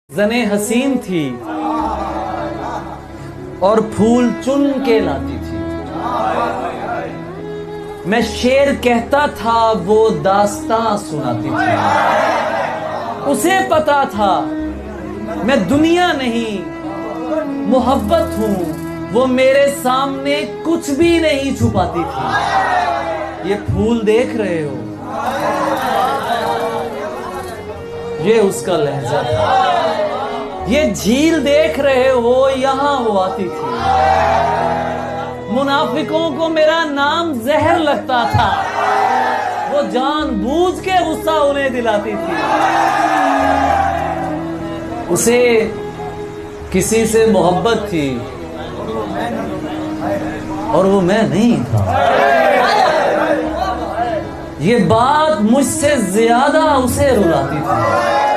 जने हसीन थी और फूल चुन के लाती थी। मैं शेर कहता था, वो दास्तां सुनाती थी। उसे पता था मैं दुनिया नहीं मोहब्बत हूं, वो मेरे सामने कुछ भी नहीं छुपाती थी। ये फूल देख रहे हो, ये उसका लहजा था। ये झील देख रहे हो, यहां वो आती थी। मुनाफिकों को मेरा नाम जहर लगता था, वो जानबूझ के गुस्सा उन्हें दिलाती थी। उसे किसी से मोहब्बत थी और वो मैं नहीं था। ये बात मुझसे ज्यादा उसे रुलाती थी।